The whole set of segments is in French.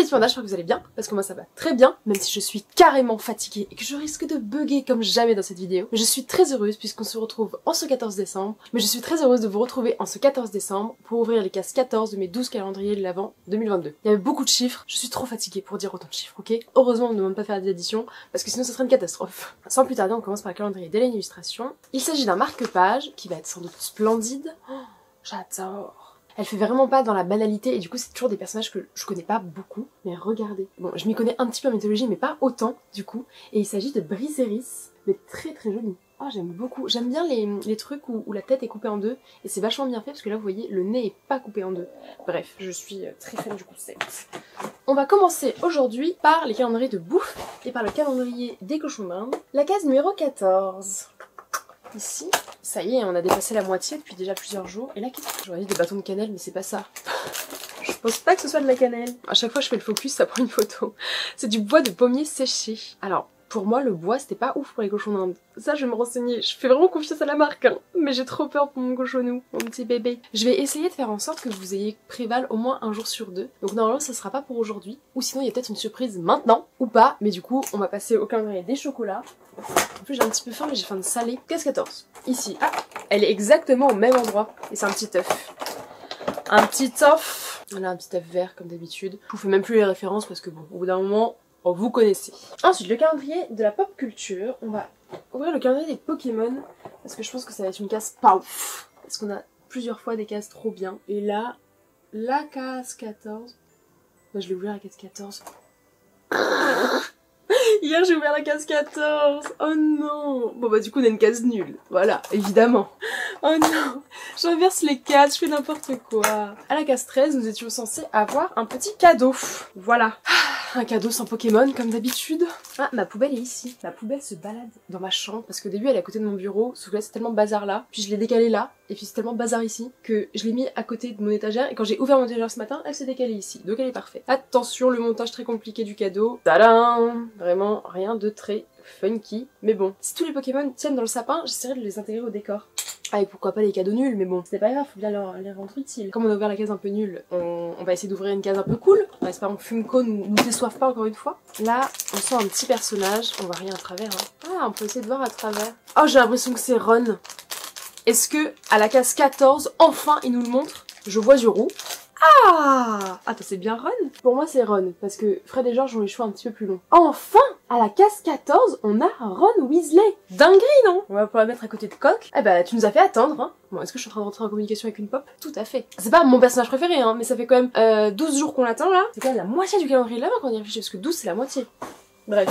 les petits j'espère que vous allez bien, parce que moi ça va très bien, même si je suis carrément fatiguée et que je risque de bugger comme jamais dans cette vidéo. Mais je suis très heureuse puisqu'on se retrouve en ce 14 décembre, mais je suis très heureuse de vous retrouver en ce 14 décembre pour ouvrir les cases 14 de mes 12 calendriers de l'Avent 2022. Il y avait beaucoup de chiffres, je suis trop fatiguée pour dire autant de chiffres, ok? Heureusement on ne demande pas de faire des additions, parce que sinon ce serait une catastrophe. Sans plus tarder, on commence par le calendrier dès l'illustration. Il s'agit d'un marque-page qui va être sans doute splendide. Oh, j'adore! Elle fait vraiment pas dans la banalité et du coup c'est toujours des personnages que je connais pas beaucoup. Mais regardez. Bon, je m'y connais un petit peu en mythologie mais pas autant du coup. Et il s'agit de Briseris, mais très très joli. Oh j'aime beaucoup. J'aime bien les trucs où la tête est coupée en deux. Et c'est vachement bien fait parce que là vous voyez le nez est pas coupé en deux. Bref, je suis très fan du concept. On va commencer aujourd'hui par les calendriers de bouffe et par le calendrier des cochons d'Inde. La case numéro 14. Ici, ça y est, on a dépassé la moitié depuis déjà plusieurs jours. Et là, qu'est-ce que j'aurais dit des bâtons de cannelle, mais c'est pas ça. Je pense pas que ce soit de la cannelle. À chaque fois que je fais le focus, ça prend une photo. C'est du bois de pommier séché. Alors, pour moi, le bois, c'était pas ouf pour les cochons d'Inde. Ça, je vais me renseigner. Je fais vraiment confiance à la marque, hein. Mais j'ai trop peur pour mon cochonou, mon petit bébé. Je vais essayer de faire en sorte que vous ayez Préval au moins un jour sur deux. Donc normalement, ça sera pas pour aujourd'hui. Ou sinon, il y a peut-être une surprise maintenant, ou pas. Mais du coup, on va passer au calendrier des chocolats. En plus, j'ai un petit peu faim, mais j'ai faim de salé. Case 14. Ici. Ah, elle est exactement au même endroit. Et c'est un petit œuf. Un petit œuf. Voilà, un petit œuf vert, comme d'habitude. Je vous fais même plus les références parce que bon, au bout d'un moment... Oh, vous connaissez. Ensuite, le calendrier de la pop culture. On va ouvrir le calendrier des Pokémon. Parce que je pense que ça va être une case pas ouf. Parce qu'on a plusieurs fois des cases trop bien. Et là, la case 14. Moi, je l'ai ouvert la case 14. Hier, j'ai ouvert la case 14. Oh non. Bon, bah, du coup, on a une case nulle. Voilà, évidemment. Oh non. J'inverse les cases, je fais n'importe quoi. À la case 13, nous étions censés avoir un petit cadeau. Voilà. Un cadeau sans Pokémon, comme d'habitude. Ah, ma poubelle est ici. Ma poubelle se balade dans ma chambre, parce qu'au début, elle est à côté de mon bureau, sauf que là, c'est tellement bazar là. Puis je l'ai décalée là, et puis c'est tellement bazar ici, que je l'ai mis à côté de mon étagère, et quand j'ai ouvert mon étagère ce matin, elle s'est décalée ici. Donc elle est parfaite. Attention, le montage très compliqué du cadeau. Tadam! Vraiment, rien de très funky. Mais bon, si tous les Pokémon tiennent dans le sapin, j'essaierai de les intégrer au décor. Ah et pourquoi pas les cadeaux nuls, mais bon, c'est pas grave, faut bien les rendre utiles. Comme on a ouvert la case un peu nulle, on va essayer d'ouvrir une case un peu cool. En espérant que Funko nous déçoive pas encore une fois. Là, on sent un petit personnage, on voit rien à travers. Hein. Ah, on peut essayer de voir à travers. Oh, j'ai l'impression que c'est Ron. Est-ce que, à la case 14, enfin, il nous le montre? Je vois Zoro. Ah! Attends, c'est bien Ron? Pour moi, c'est Ron, parce que Fred et George ont les cheveux un petit peu plus longs. Enfin! À la case 14, on a Ron Weasley. Dinguerie, non? On va pouvoir la mettre à côté de Coq. Eh bah, tu nous as fait attendre, hein. Bon, est-ce que je suis en train de rentrer en communication avec une pop? Tout à fait. C'est pas mon personnage préféré, hein, mais ça fait quand même 12 jours qu'on l'attend, là. C'est quand même la moitié du calendrier de l'Avent quand on y réfléchit, parce que 12, c'est la moitié. Bref.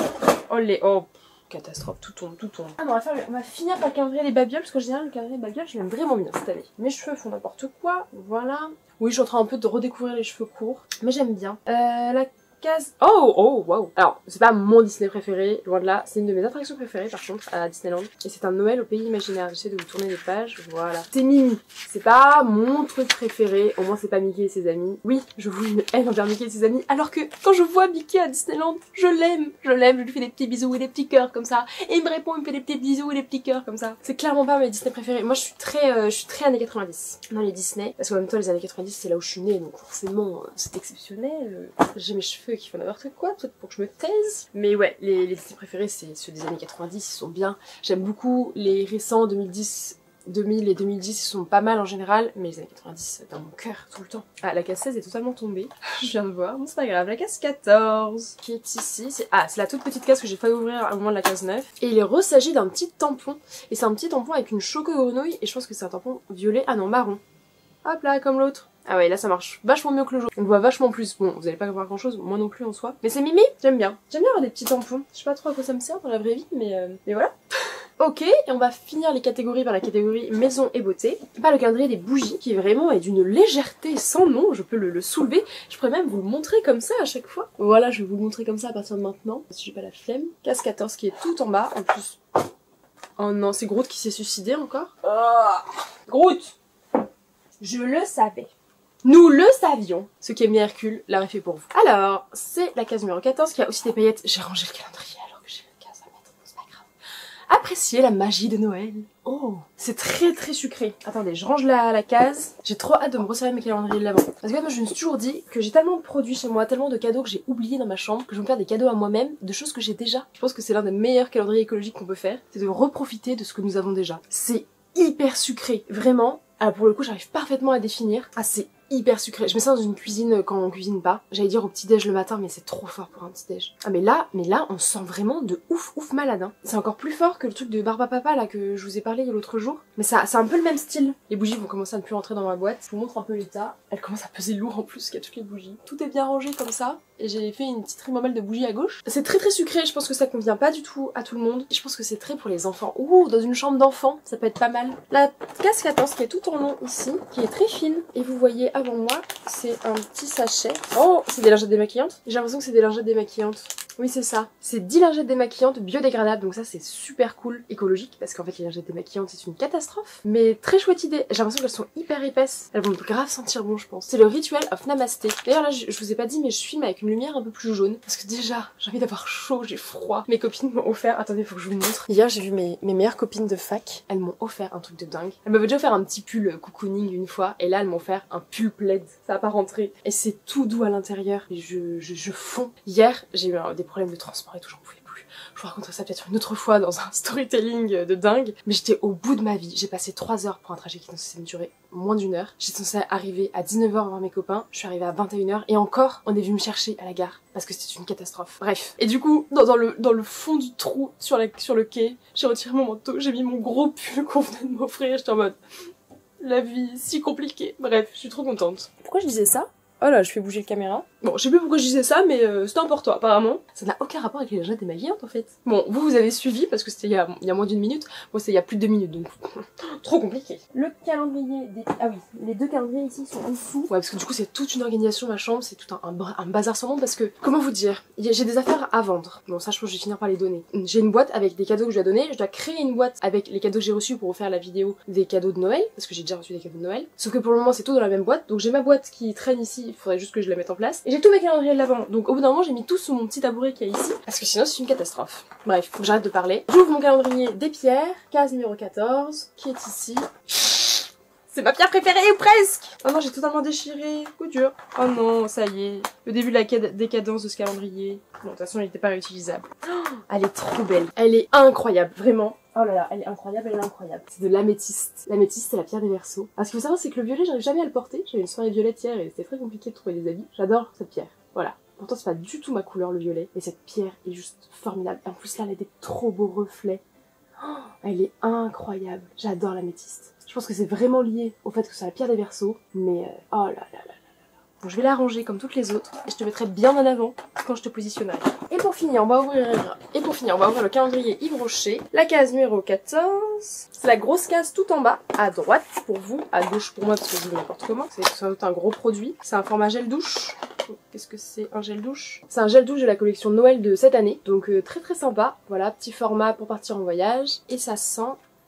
Oh les... Oh... Catastrophe, tout tombe, tout tombe. Ah non, on va finir par le calendrier des babioles, parce que en général, le calendrier des babioles, je l'aime vraiment bien cette année. Mes cheveux font n'importe quoi, voilà. Oui, je suis en train un peu de redécouvrir les cheveux courts, mais j'aime bien. La case... Oh, wow. Alors, c'est pas mon Disney préféré, loin de là. C'est une de mes attractions préférées, par contre, à Disneyland. Et c'est un Noël au pays imaginaire. J'essaie de vous tourner les pages, voilà. C'est Mimi. C'est pas mon truc préféré. Au moins, c'est pas Mickey et ses amis. Oui, je vous une haine envers Mickey et ses amis. Alors que, quand je vois Mickey à Disneyland, je l'aime. Je lui fais des petits bisous et des petits cœurs comme ça. Et il me répond, il me fait des petits bisous et des petits cœurs comme ça. C'est clairement pas mes Disney préférés. Moi, je suis très années 90 dans les Disney. Parce qu'en même temps, les années 90, c'est là où je suis née. Donc, forcément, c'est exceptionnel. J'ai mes cheveux qui font n'importe quoi, peut-être pour que je me taise. Mais ouais, les Disney préférés, c'est ceux des années 90, ils sont bien. J'aime beaucoup les récents 2010, 2000 et 2010, ils sont pas mal en général, mais les années 90, dans mon cœur, tout le temps. Ah, la case 16 est totalement tombée. Je viens de voir, bon c'est pas grave. La case 14, qui est ici, c'est la toute petite case que j'ai failli ouvrir au moment de la case 9. Et il s'agit d'un petit tampon. Et c'est un petit tampon avec une choco-grenouille, et je pense que c'est un tampon violet, ah non, marron. Hop là, comme l'autre. Ah ouais, là ça marche vachement mieux que le jaune. On le voit vachement plus. Bon, vous allez pas voir grand chose, moi non plus en soi. Mais c'est Mimi, j'aime bien. J'aime bien avoir des petits tampons. Je sais pas trop à quoi ça me sert dans la vraie vie, mais voilà. Ok, et on va finir les catégories par la catégorie maison et beauté. Par le calendrier des bougies, qui vraiment est d'une légèreté sans nom. Je peux le soulever. Je pourrais même vous le montrer comme ça à chaque fois. Voilà, je vais vous le montrer comme ça à partir de maintenant. Si j'ai pas la flemme. Case 14 qui est tout en bas. En plus... Oh non, c'est Groot qui s'est suicidé encore. Groot! Je le savais. Nous le savions. Ce qui est bien Hercule l'a refait pour vous. Alors, c'est la case numéro 14 qui a aussi des paillettes. J'ai rangé le calendrier alors que j'ai une case à mettre. C'est pas grave. apprécier la magie de Noël. Oh, c'est très sucré. Attendez, je range la case. J'ai trop hâte de me resservir mes calendriers de l'avant. Parce que moi je me suis toujours dit que j'ai tellement de produits chez moi, tellement de cadeaux que j'ai oubliés dans ma chambre, que je vais me faire des cadeaux à moi-même, de choses que j'ai déjà. Je pense que c'est l'un des meilleurs calendriers écologiques qu'on peut faire, c'est de reprofiter de ce que nous avons déjà. C'est hyper sucré, vraiment. Alors pour le coup j'arrive parfaitement à définir. Ah c'est hyper sucré. Je mets ça dans une cuisine quand on cuisine pas. J'allais dire au petit-déj le matin mais c'est trop fort pour un petit-déj. Ah mais là on sent vraiment de ouf malade hein. C'est encore plus fort que le truc de Barbapapa là que je vous ai parlé l'autre jour. Mais ça c'est un peu le même style. Les bougies vont commencer à ne plus rentrer dans ma boîte. Je vous montre un peu l'état. Elle commence à peser lourd en plus qu'il y a toutes les bougies. Tout est bien rangé comme ça. Et j'ai fait une petite ribambelle de bougies à gauche. C'est très sucré, je pense que ça convient pas du tout à tout le monde. Et je pense que c'est très pour les enfants. Ouh, dans une chambre d'enfant, ça peut être pas mal. La casquatance qui est tout en long ici, qui est très fine. Et vous voyez avant moi, c'est un petit sachet. Oh, c'est des lingettes démaquillantes. J'ai l'impression que c'est des lingettes démaquillantes. Oui, c'est ça. C'est 10 lingettes démaquillantes biodégradables, donc ça c'est super cool, écologique, parce qu'en fait les lingettes démaquillantes c'est une catastrophe. Mais très chouette idée. J'ai l'impression qu'elles sont hyper épaisses. Elles vont grave sentir bon, je pense. C'est le Ritual of Namasté. D'ailleurs là, je vous ai pas dit, mais je filme avec une lumière un peu plus jaune. Parce que déjà, j'ai envie d'avoir chaud, j'ai froid. Mes copines m'ont offert, attendez, faut que je vous montre. Hier, j'ai vu mes meilleures copines de fac. Elles m'ont offert un truc de dingue. Elles m'avaient déjà offert un petit pull cocooning une fois, et là elles m'ont offert un pull plaid. Ça va pas rentrer. Et c'est tout doux à l'intérieur. Et je fonds. Hier, j'ai eu des problèmes de transport et tout, j'en pouvais plus. Je vous raconterai ça peut-être une autre fois dans un storytelling de dingue. Mais j'étais au bout de ma vie. J'ai passé 3 heures pour un trajet qui est censé me durer moins d'1 heure. J'étais censée arriver à 19h voir mes copains. Je suis arrivée à 21h. Et encore, on est venu me chercher à la gare. Parce que c'était une catastrophe. Bref. Et du coup, dans le fond du trou sur le quai, j'ai retiré mon manteau. J'ai mis mon gros pull qu'on venait de m'offrir. J'étais en mode... La vie est si compliquée. Bref, je suis trop contente. Pourquoi je disais ça ? Oh là, je fais bouger la caméra. Bon, je sais plus pourquoi je disais ça, mais c'était important apparemment. Ça n'a aucun rapport avec les lingettes démaquillantes en fait. Bon, vous avez suivi parce que c'était il y a moins d'1 minute. Moi, c'était il y a plus de 2 minutes, donc trop compliqué. Le calendrier des... Ah oui, les deux calendriers ici sont en dessous. Ouais, parce que du coup, c'est toute une organisation ma chambre, c'est tout un bazar sans nom parce que... Comment vous dire ? J'ai des affaires à vendre. Bon, ça, je pense que je vais finir par les donner. J'ai une boîte avec des cadeaux que je dois donner. Je dois créer une boîte avec les cadeaux que j'ai reçus pour refaire la vidéo des cadeaux de Noël, parce que j'ai déjà reçu des cadeaux de Noël. Sauf que pour le moment, c'est tout dans la même boîte. Donc j'ai ma boîte qui traîne ici, il faudrait juste que je la mette en place. Et j'ai tous mes calendriers de l'avant. Donc au bout d'un moment, j'ai mis tout sous mon petit tabouret qu'il y a ici, parce que sinon c'est une catastrophe. Bref, faut que j'arrête de parler. J'ouvre mon calendrier des pierres, case numéro 14, qui est ici. C'est ma pierre préférée, ou presque! Oh non, j'ai totalement déchiré. Coup dur. Oh non, ça y est. Le début de la décadence de ce calendrier. Bon, de toute façon, il n'était pas réutilisable. Oh, elle est trop belle. Elle est incroyable, vraiment. Oh là là, elle est incroyable, elle est incroyable. C'est de l'améthyste. L'améthyste, c'est la pierre des Verseaux. Alors, ce qu'il faut savoir, c'est que le violet, j'arrive jamais à le porter. J'avais une soirée violette hier et c'était très compliqué de trouver des habits. J'adore cette pierre. Voilà. Pourtant, c'est pas du tout ma couleur, le violet. Mais cette pierre est juste formidable. Et en plus, là, elle a des trop beaux reflets. Oh, elle est incroyable. J'adore l'améthyste. Je pense que c'est vraiment lié au fait que c'est la pierre des Verseaux. Mais, oh là là là. Bon, je vais la ranger comme toutes les autres et je te mettrai bien en avant quand je te positionnerai. Et pour finir, on va ouvrir le calendrier Yves Rocher. La case numéro 14. C'est la grosse case tout en bas, à droite pour vous, à gauche pour moi parce que je dis n'importe comment. C'est sans doute un gros produit. C'est un format gel douche. Qu'est-ce que c'est un gel douche? C'est un gel douche de la collection Noël de cette année. Donc très sympa. Voilà, petit format pour partir en voyage. Et ça sent...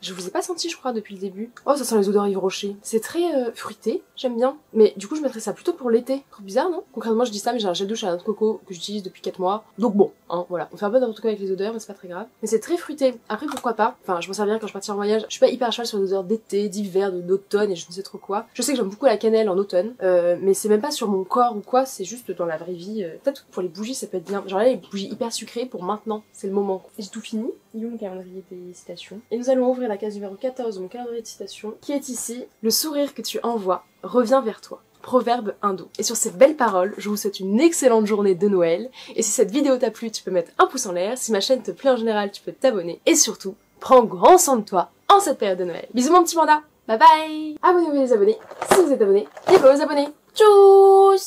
Je vous ai pas senti, je crois, depuis le début. Oh, ça sent les odeurs Yves Rocher. C'est très fruité, j'aime bien. Mais du coup, je mettrais ça plutôt pour l'été. Trop bizarre, non? Concrètement, je dis ça, mais j'ai un gel douche à la noix de coco que j'utilise depuis 4 mois. Donc bon, hein, voilà. On fait un peu n'importe quoi avec les odeurs, mais c'est pas très grave. Mais c'est très fruité. Après, pourquoi pas? Enfin, je m'en servirais quand je partirai en voyage. Je suis pas hyper à cheval sur les odeurs d'été, d'hiver, d'automne et je ne sais trop quoi. Je sais que j'aime beaucoup la cannelle en automne, mais c'est même pas sur mon corps ou quoi, c'est juste dans la vraie vie. Peut-être pour les bougies, ça peut être bien. Genre là, les bougies hyper sucrées pour maintenant. C'est le moment. J'ai tout fini. Il y a mon calendrier des citations. Et nous allons ouvrir la case numéro 14 de mon calendrier de citations, qui est ici. Le sourire que tu envoies revient vers toi. Proverbe indo. Et sur ces belles paroles, je vous souhaite une excellente journée de Noël. Et si cette vidéo t'a plu, tu peux mettre un pouce en l'air. Si ma chaîne te plaît en général, tu peux t'abonner. Et surtout, prends grand soin de toi en cette période de Noël. Bisous mon petit panda. Bye bye. Abonnez-vous les abonnés si vous êtes abonnés. Et pas aux abonnés. Tchuss.